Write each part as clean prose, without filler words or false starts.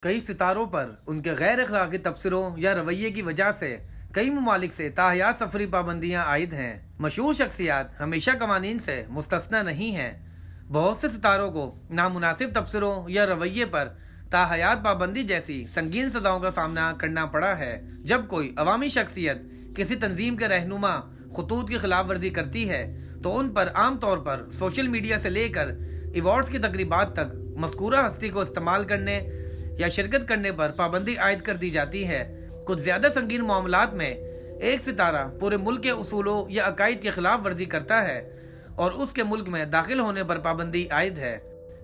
कई सितारों पर उनके गैर अखलाकी तबसरों या रवैये की वजह से कई ममालिक से ताहयात सफरी पाबंदियां आयद हैं। मशहूर शख्सियात हमेशा कवानीन से मुस्तस्ना नहीं हैं। बहुत से सितारों को नामुनासिब तबसरों या रवैये पर ताहयात पाबंदी जैसी संगीन सजाओं का सामना करना पड़ा है। जब कोई अवामी शख्सियत किसी तंजीम के रहनुमा खतूत की खिलाफ वर्जी करती है तो उन पर आम तौर पर सोशल मीडिया से लेकर अवार्ड्स की तकरीबात तक मज़कूरा हस्ती को इस्तेमाल करने या शिरकत करने पर पाबंदी आयद कर दी जाती है। कुछ ज्यादा संगीन मामलात में एक सितारा पूरे मुल्क के उसूलों या अकायद के खिलाफ वर्जी करता है और उसके मुल्क में दाखिल होने पर पाबंदी आयद है।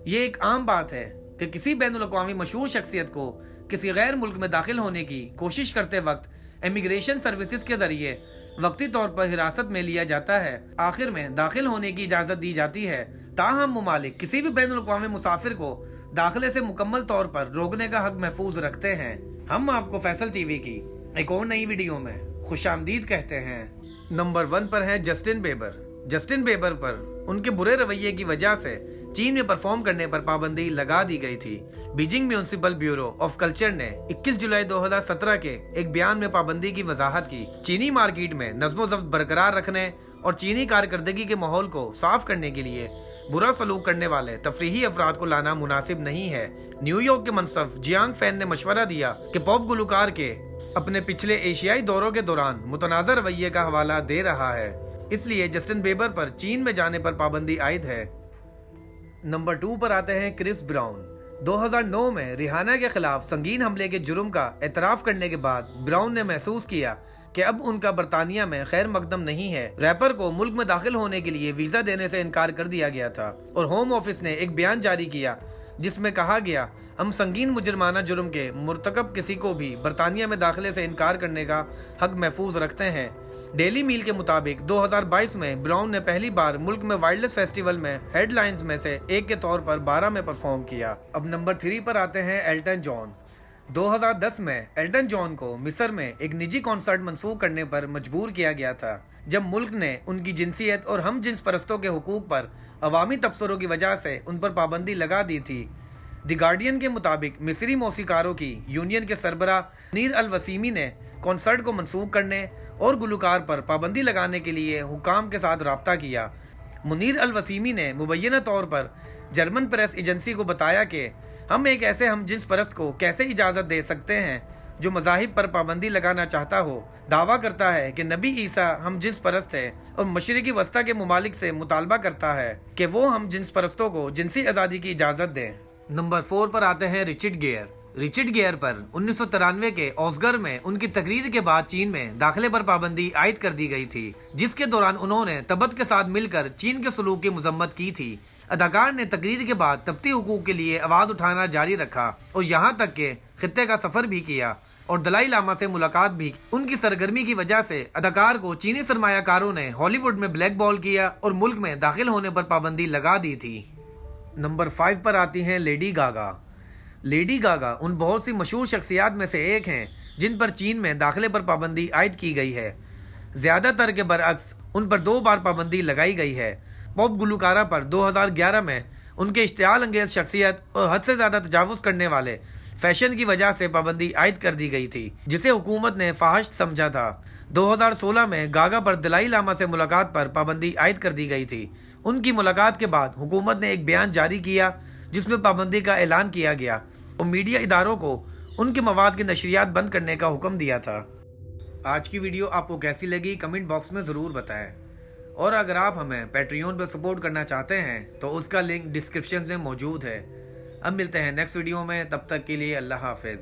ये एक आम बात है कि किसी बैनुल अक़वामी मशहूर शख्सियत को किसी गैर मुल्क में दाखिल होने की कोशिश करते वक्त इमिग्रेशन सर्विसेज के जरिए वक्ती तौर पर हिरासत में लिया जाता है। आखिर में दाखिल होने की इजाजत दी जाती है। ताहम मुमालिक किसी भी बैनुल अक़वामी मुसाफिर को दाखिले से मुकम्मल तौर पर रोकने का हक महफूज रखते हैं। हम आपको फैसल टीवी की एक और नई वीडियो में खुशामदीद कहते हैं। नंबर 1 पर है जस्टिन बेबर। जस्टिन बेबर पर उनके बुरे रवैये की वजह से चीन में परफॉर्म करने पर पाबंदी लगा दी गई थी। Beijing municipal bureau of culture ने 21 जुलाई 2017 के एक बयान में पाबंदी की वजाहत की। चीनी मार्केट में नज़्मो ज़ब्त बरकरार रखने और चीनी कारकर्दगी के माहौल को साफ करने के लिए बुरा सलूक करने वाले तफरीही अफराद को लाना मुनासिब नहीं है। न्यूयॉर्क के मनसफ जियांग फैन ने मशवरा दिया कि पॉप गुलकार के अपने पिछले एशियाई दौरों के दौरान मुतनाज़ा रवैये का हवाला दे रहा है, इसलिए जस्टिन बेबर पर चीन में जाने पर पाबंदी आयद है। नंबर 2 पर आते हैं क्रिस ब्राउन। 2009 में रिहाना के खिलाफ संगीन हमले के जुर्म का एतराफ करने के बाद ब्राउन ने महसूस किया कि अब उनका बरतानिया में खैर मकदम नहीं है। रैपर को मुल्क में दाखिल होने के लिए वीजा देने से इनकार कर दिया गया था और होम ऑफिस ने एक बयान जारी किया जिसमें कहा गया, हम संगीन मुजरमाना जुर्म के मुर्तकब किसी को भी बरतानिया में दाखिले से इनकार करने का हक महफूज रखते हैं। डेली मील के मुताबिक 2022 में ब्राउन ने पहली बार मुल्क में वाइल्डलेस फेस्टिवल में हेडलाइंस में से एक के तौर पर 12 में परफॉर्म किया। अब नंबर 3 पर आते हैं एल्टन जॉन। 2010 में एल्टन जॉन को मिस्र में एक निजी कॉन्सर्ट मंसूख करने पर मजबूर किया गया था, जब मुल्क ने उनकी जिनसियत और हम जिन्स परस्तों के हुकूक पर अवामी तबसरों की वजह से उन पर पाबंदी लगा दी थी। द गार्डियन के मुताबिक मिस्री मौसीकारों की यूनियन के सरबरा मुनीर अल वसीमी ने कॉन्सर्ट को मंसूख करने और गुलकार पर पाबंदी लगाने के लिए हुकाम के साथ राब्ता किया। मुनीर अल वसीमी ने मुबैना तौर पर जर्मन प्रेस एजेंसी को बताया कि हम एक ऐसे हम जिन्स परस्त को कैसे इजाज़त दे सकते हैं जो मज़ाहिब पर पाबंदी लगाना चाहता हो। दावा करता है कि नबी ईसा हम जिन्स परस्त है और मशरिकी वस्ता के मुमालिक से मुतालबा करता है कि वो हम जिन्स परस्तों को जिनसी आज़ादी की इजाज़त दें। नंबर 4 पर आते हैं रिचर्ड गेयर। रिचर्ड गेयर पर 1993 के ऑस्कर में उनकी तकरीर के बाद चीन में दाखिले पर पाबंदी आयद कर दी गई थी, जिसके दौरान उन्होंने तबत के साथ मिलकर चीन के सलूक की मजम्मत की थी। अदाकार ने तकरीर के बाद तबती हुकूक के लिए आवाज उठाना जारी रखा और यहाँ तक के खित्ते का सफर भी किया और दलाई लामा से मुलाकात भी। उनकी सरगर्मी की वजह से अदाकार को चीनी सरमायाकारों ने हॉलीवुड में ब्लैक बॉल किया और मुल्क में दाखिल होने पर पाबंदी लगा दी थी। नंबर 5 पर आती हैं लेडी गागा। लेडी गागा उन बहुत सी मशहूर शख्सियात में से एक हैं जिन पर चीन में दाखिले पर पाबंदी आयद की गई है। ज्यादातर के बरअक्स उन पर 2 बार पाबंदी लगाई गई है। पॉप गुलकारा पर 2011 में उनके इश्तियाल अंगेज शख्सियत और हद से ज्यादा तजावुज करने वाले फैशन की वजह से पाबंदी आयद कर दी गई थी, जिसे हुकूमत ने फाहिश समझा था। 2016 में गागा पर दलाई लामा से मुलाकात पर पाबंदी आयद कर दी गई थी। उनकी मुलाकात के बाद हुकूमत ने एक बयान जारी किया जिसमें पाबंदी का ऐलान किया गया और मीडिया इदारों को उनके मवाद की नशरियात बंद करने का हुक्म दिया था। आज की वीडियो आपको कैसी लगी कमेंट बॉक्स में ज़रूर बताएं और अगर आप हमें पैट्रियन पर सपोर्ट करना चाहते हैं तो उसका लिंक डिस्क्रिप्शन में मौजूद है। अब मिलते हैं नेक्स्ट वीडियो में, तब तक के लिए अल्लाह हाफिज़।